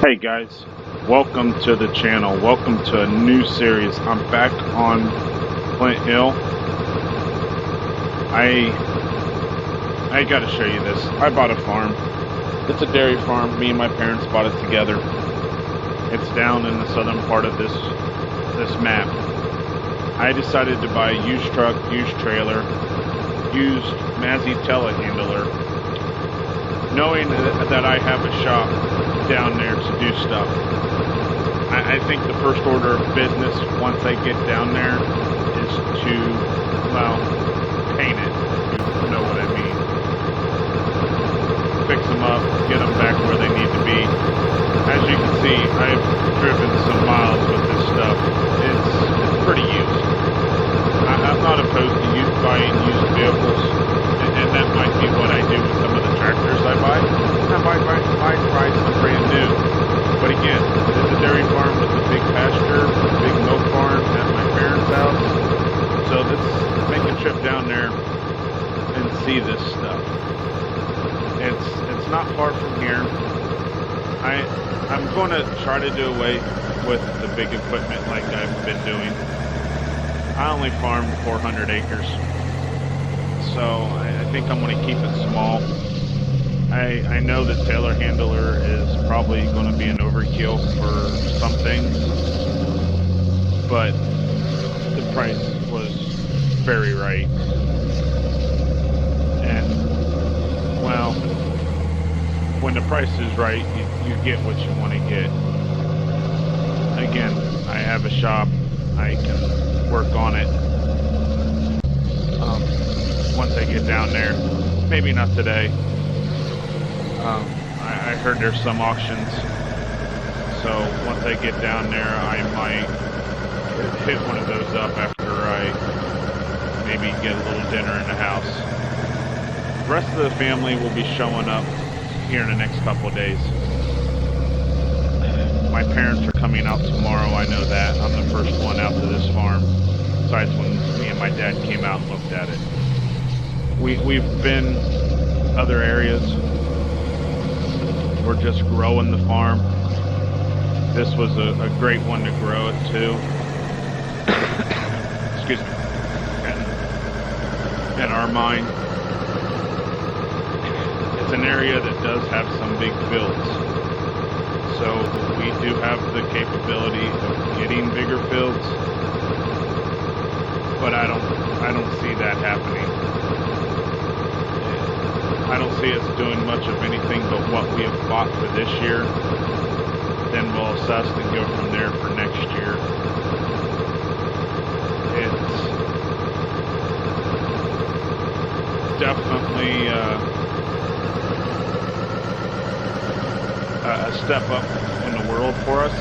Hey guys, welcome to the channel. Welcome to a new series. I'm back on Flint Hill. I got to show you this. I bought a farm. It's a dairy farm. Me and my parents bought it together. It's down in the southern part of this map. I decided to buy a used truck, used trailer, used Mazzy telehandler, knowing that I have a shop down there to do stuff. I think the first order of business once I get down there is to, well, paint it, if you know what I mean. Fix them up, get them back where they need to be. As you can see, I've driven some miles with this stuff. It's pretty used. I'm not opposed to buying used vehicles, and that might be what I do with some of the tractors I buy. I might buy some brand new. But again, it is a dairy farm with a big pasture, a big milk barn at my parents' house. So let's make a trip down there and see this stuff. It's not far from here. I'm going to try to do away with the big equipment like I've been doing. I only farm 400 acres, so I think I'm going to keep it small. I know that Taylor Handler is probably going to be an overkill for some things, but the price was very right. And, well, when the price is right, you get what you want to get. Again, I have a shop. I can work on it once I get down there. Maybe not today. I heard there's some auctions, so once I get down there, I might hit one of those up after I maybe get a little dinner in the house. The rest of the family will be showing up here in the next couple of days. My parents are coming out tomorrow, I know that. I'm the first one out to this farm, besides when me and my dad came out and looked at it. We've been other areas. We're just growing the farm. This was a great one to grow it to. Excuse me. In our mind, it's an area that does have some big fields. So we do have the capability of getting bigger fields, but I don't see that happening. I don't see us doing much of anything but what we have bought for this year. Then we'll assess and go from there for next year. It's definitely a step up in the world for us.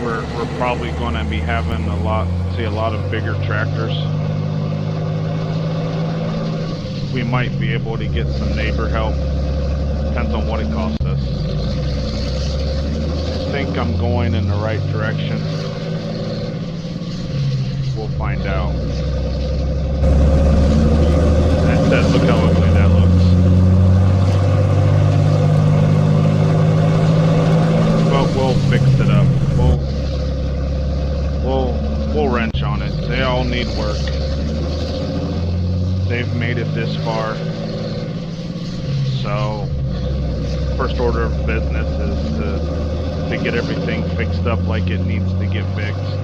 We're probably going to be having see a lot of bigger tractors. We might be able to get some neighbor help. Depends on what it costs us. I think I'm going in the right direction. We'll find out. That said, look how ugly that looks. But we'll fix it up. We'll wrench on it. They all need work. They've made it this far, so first order of business is to get everything fixed up like it needs to get fixed.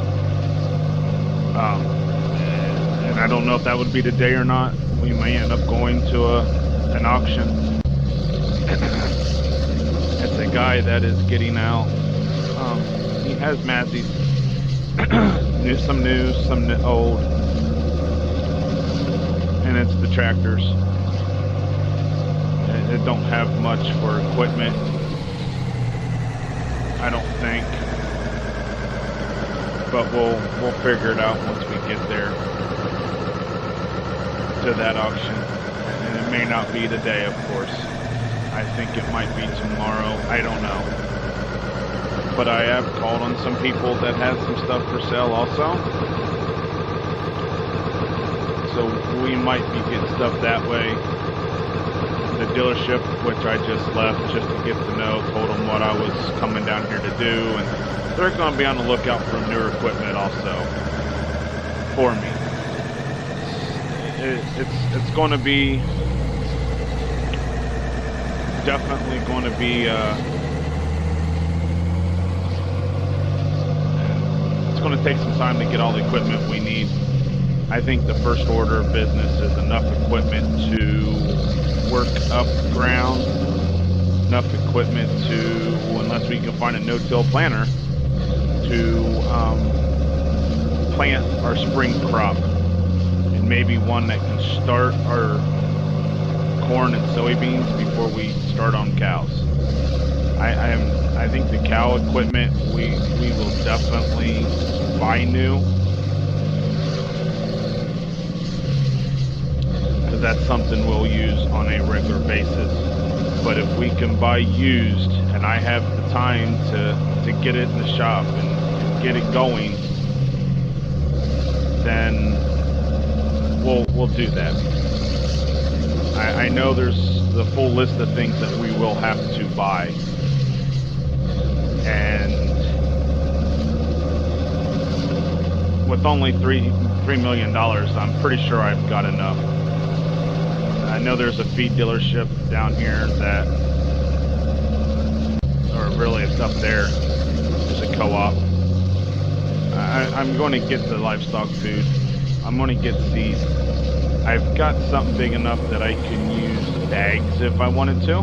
And I don't know if that would be today or not. We may end up going to an auction. It's a guy that is getting out. He has Mazzies, some new, some old. And it's the tractors. It don't have much for equipment, I don't think. But we'll figure it out once we get there to that auction. And it may not be today, of course. I think it might be tomorrow. I don't know. But I have called on some people that had some stuff for sale also. So we might be getting stuff that way. The dealership, which I just left just to get to know, told them what I was coming down here to do, and they're going to be on the lookout for newer equipment also for me. It's going to be definitely going to be it's going to take some time to get all the equipment we need. I think the first order of business is enough equipment to work up ground, enough equipment to, unless we can find a no-till planter, to plant our spring crop, and maybe one that can start our corn and soybeans before we start on cows. I think the cow equipment we will definitely buy new, because that's something we'll use on a regular basis. But if we can buy used, and I have the time to get it in the shop and get it going, then we'll do that. I know there's the full list of things that we will have to buy, and with only $3 million, I'm pretty sure I've got enough. I know there's a feed dealership down here that, or really it's up there, there's a co-op. I'm going to get the livestock food. I'm going to get seed. I've got something big enough that I can use bags if I wanted to.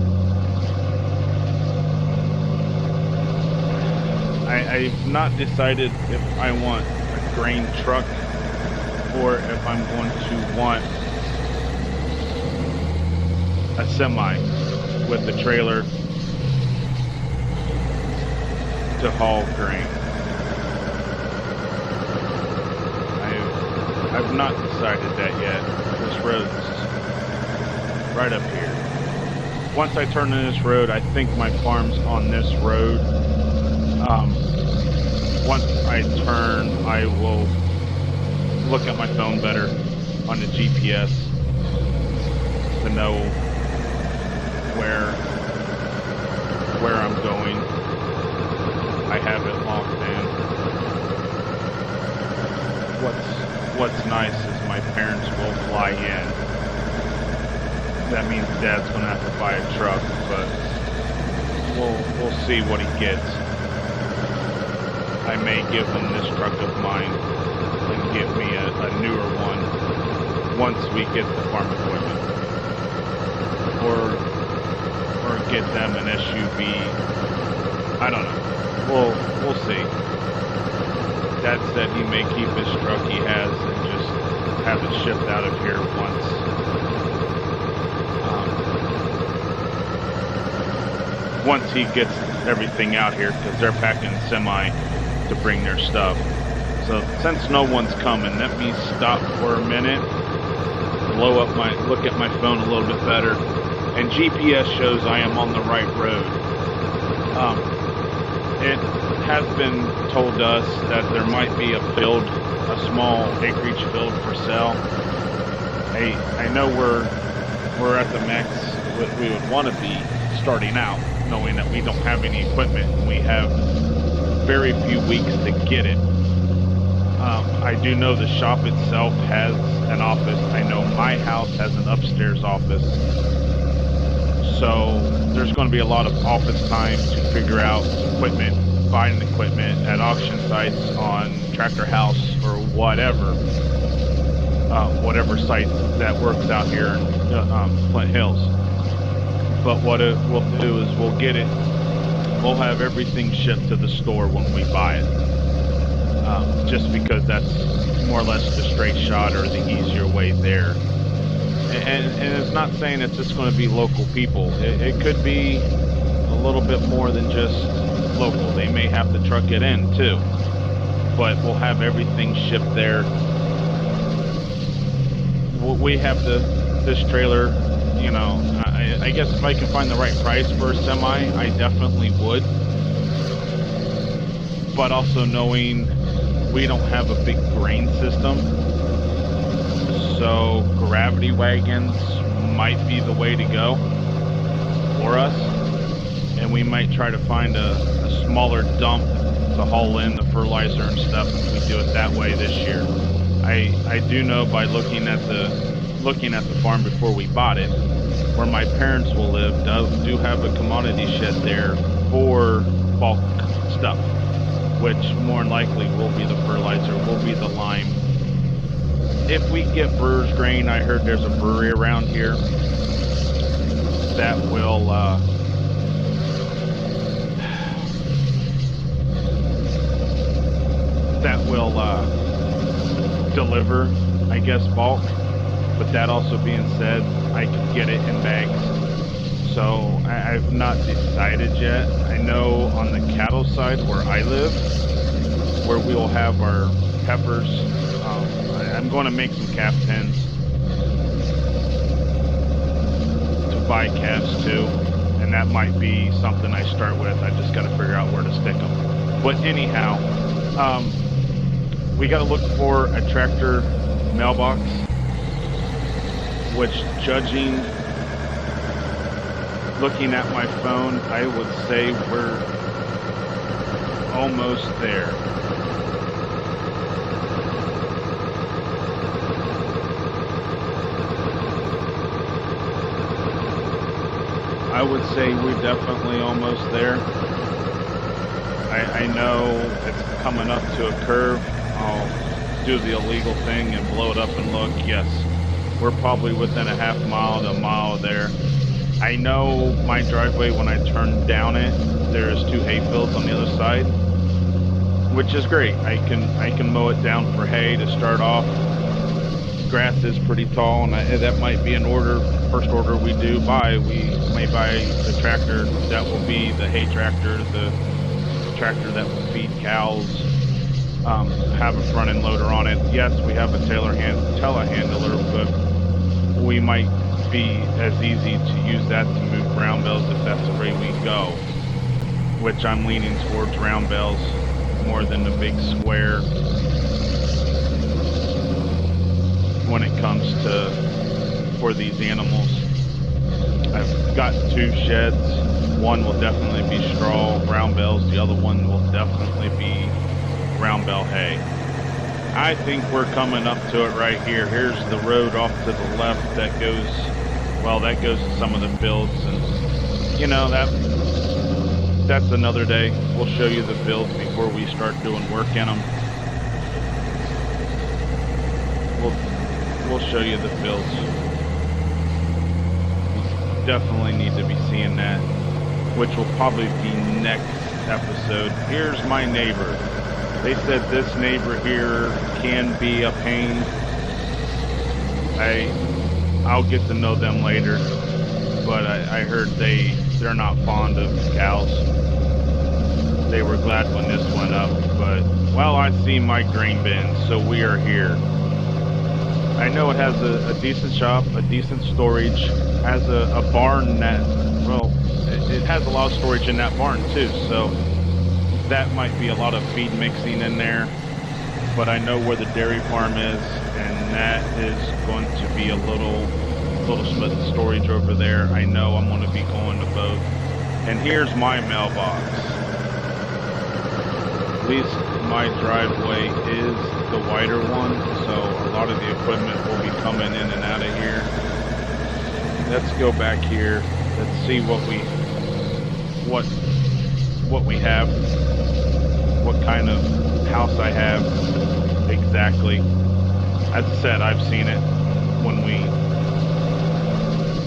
I've not decided if I want a grain truck or if I'm going to want a semi with the trailer to haul grain. I've not decided that yet. This road's right up here. Once I turn in this road, I think my farm's on this road. Once I turn, I will look at my phone better on the GPS to know where I'm going. I have it locked in. What's nice is my parents will fly in. That means Dad's gonna have to buy a truck, but we'll see what he gets. I may give him this truck of mine and get me a newer one once we get the farm equipment, or get them an SUV. I don't know. We'll see. Dad said he may keep his truck he has and just have it shipped out of here once he gets everything out here, because they're packing semi to bring their stuff. So since no one's coming, let me stop for a minute, look at my phone a little bit better, and GPS shows I am on the right road. It has been told to us that there might be a small acreage field for sale. I know we're at the max we would want to be starting out, knowing that we don't have any equipment and we have very few weeks to get it. I do know the shop itself has an office. I know my house has an upstairs office. So there's going to be a lot of office time to figure out equipment, buying equipment at auction sites, on Tractor House, or whatever site that works out here in Flint Hills. But what we'll do is we'll have everything shipped to the store when we buy it, just because that's more or less the straight shot or the easier way there. And it's not saying it's just going to be local people. It could be a little bit more than just local. They may have to truck it in too. But we'll have everything shipped there. We have this trailer, you know, I guess if I can find the right price for a semi, I definitely would. But also knowing we don't have a big grain system, so gravity wagons might be the way to go. for us, and we might try to find a smaller dump to haul in the fertilizer and stuff if we do it that way this year. I do know by looking at the farm before we bought it, where my parents will live, do have a commodity shed there for bulk stuff, which more than likely will be the fertilizer, will be the lime. If we get brewer's grain, I heard there's a brewery around here that will deliver, I guess, bulk. But that also being said, I could get it in bags. So I've not decided yet. I know on the cattle side where I live, where we'll have our peppers, I'm going to make some calf pens to buy calves too. And that might be something I start with. I just got to figure out where to stick them. But anyhow, we got to look for a tractor mailbox, which looking at my phone, I would say we're almost there. I would say we're definitely almost there. I know it's coming up to a curve. I'll do the illegal thing and blow it up and look. Yes, we're probably within a half mile to a mile there. I know my driveway, when I turn down it, there's 2 hay fields on the other side, which is great. I can mow it down for hay to start off. Grass is pretty tall, and that might be an first order we do buy. We may buy the tractor that will be the hay tractor, the tractor that will feed cows, have a front end loader on it. Yes, we have a telehandler, but we might be as easy to use that to move brown bales if that's the way we go, which I'm leaning towards round bales more than the big square when it comes to for these animals. I've got 2 sheds. One will definitely be straw round bales, the other one will definitely be round bale hay. I think we're coming up to it right here. Here's the road off to the left that goes to some of the fields, and you know, that's another day. We'll show you the fields before we start doing work in them. We'll show you the fields. You definitely need to be seeing that, which will probably be next episode. Here's my neighbor. They said this neighbor here can be a pain. I'll get to know them later, but I heard they're not fond of cows. They were glad when this went up, but well, I see my grain bin, so we are here. I know it has a decent shop, a decent storage, has a barn that, well, it has a lot of storage in that barn too, so that might be a lot of feed mixing in there. But I know where the dairy farm is, and that is going to be a little storage over there. I know I'm going to be going to both. And here's my mailbox. At least my driveway is the wider one, so a lot of the equipment will be coming in and out of here. Let's go back here. Let's see what we have, what kind of house I have exactly. As I said, I've seen it when we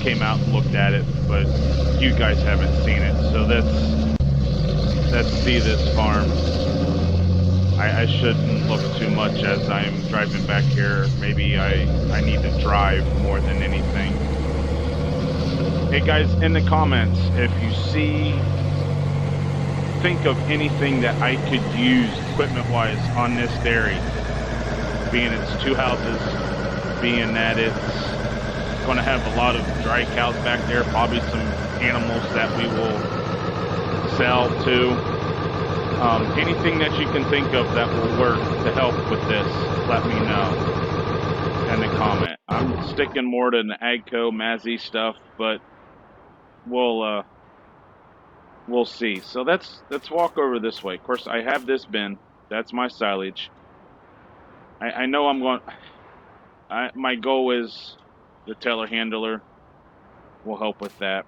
came out and looked at it, but you guys haven't seen it. So let's see this farm. I shouldn't look too much as I'm driving back here. Maybe I need to drive more than anything. Hey guys, in the comments, if you think of anything that I could use equipment-wise on this dairy, being it's 2 houses, being that it's going to have a lot of dry cows back there, probably some animals that we will sell too. Anything that you can think of that will work to help with this, let me know in the comment. I'm sticking more to the Agco, Mazzy stuff, but we'll see. So let's walk over this way. Of course, I have this bin. That's my silage. I know I'm going. My goal is the telehandler will help with that.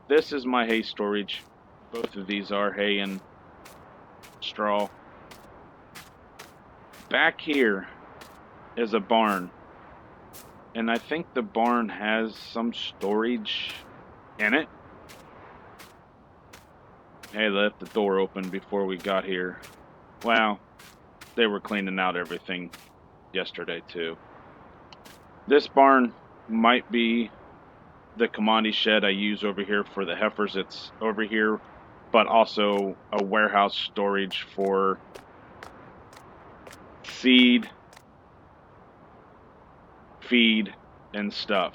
This is my hay storage. Both of these are hay and straw. Back here is a barn, and I think the barn has some storage in it. Hey, they left the door open before we got here. Wow, they were cleaning out everything yesterday too. This barn might be the commodity shed I use over here for the heifers. It's over here, but also a warehouse storage for seed, feed, and stuff.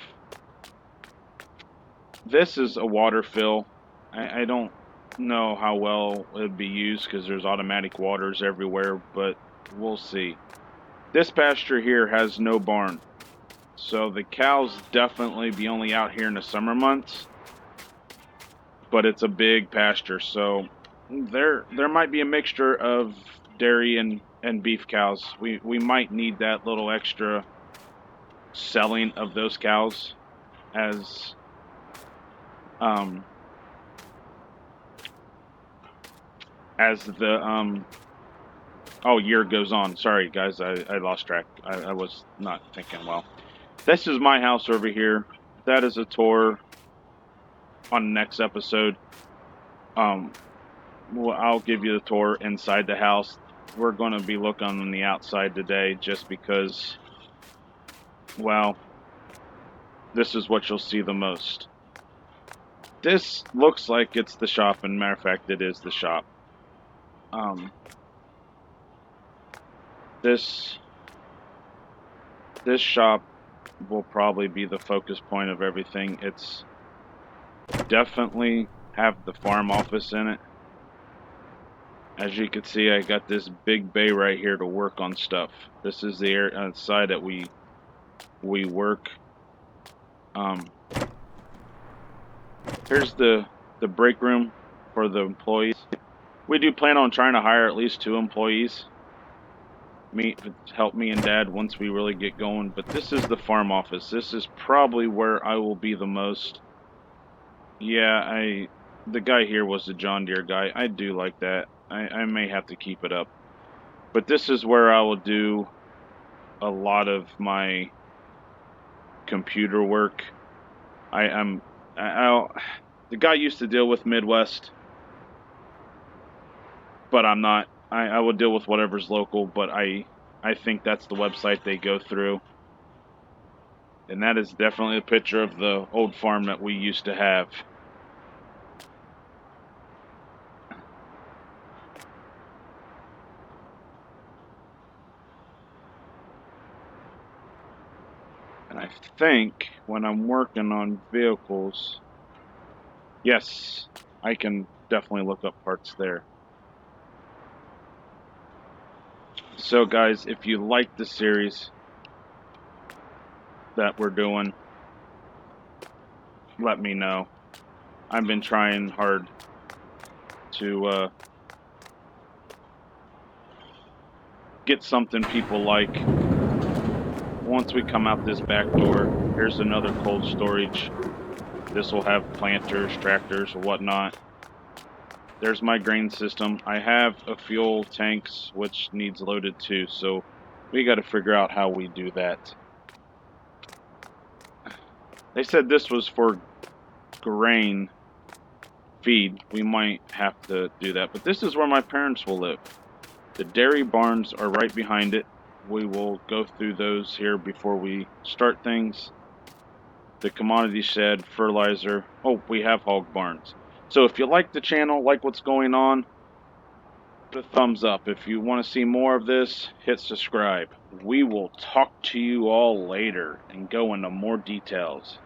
This is a water fill. I don't know how well it would be used because there's automatic waters everywhere, but we'll see. This pasture here has no barn, so the cows definitely be only out here in the summer months, but it's a big pasture, so there might be a mixture of dairy and beef cows. We might need that little extra selling of those cows as the year goes on. Sorry guys, I lost track. I was not thinking well. This is my house over here. That is a tour on the next episode. Well, I'll give you the tour inside the house. We're going to be looking on the outside today just because, well, this is what you'll see the most. This looks like it's the shop, and matter of fact, it is the shop. This shop will probably be the focus point of everything. It's definitely have the farm office in it. As you can see, I got this big bay right here to work on stuff. This is the side that we work. Here's the break room for the employees. We do plan on trying to hire at least 2 employees. Help me and Dad once we really get going. But this is the farm office. This is probably where I will be the most. Yeah, the guy here was the John Deere guy. I do like that. I may have to keep it up. But this is where I will do a lot of my computer work. The guy used to deal with Midwest, but I'm not. I will deal with whatever's local, but I think that's the website they go through. And that is definitely a picture of the old farm that we used to have. And I think when I'm working on vehicles, yes, I can definitely look up parts there. So guys, if you like the series that we're doing, let me know. I've been trying hard to get something people like. Once we come out this back door, here's another cold storage. This will have planters, tractors, or whatnot. There's my grain system. I have a fuel tanks which needs loaded too, so we got to figure out how we do that. They said this was for grain feed. We might have to do that, but this is where my parents will live. The dairy barns are right behind it. We will go through those here before we start things. The commodity shed, fertilizer. Oh, we have hog barns. So if you like the channel, like what's going on, put a thumbs up. If you want to see more of this, hit subscribe. We will talk to you all later and go into more details.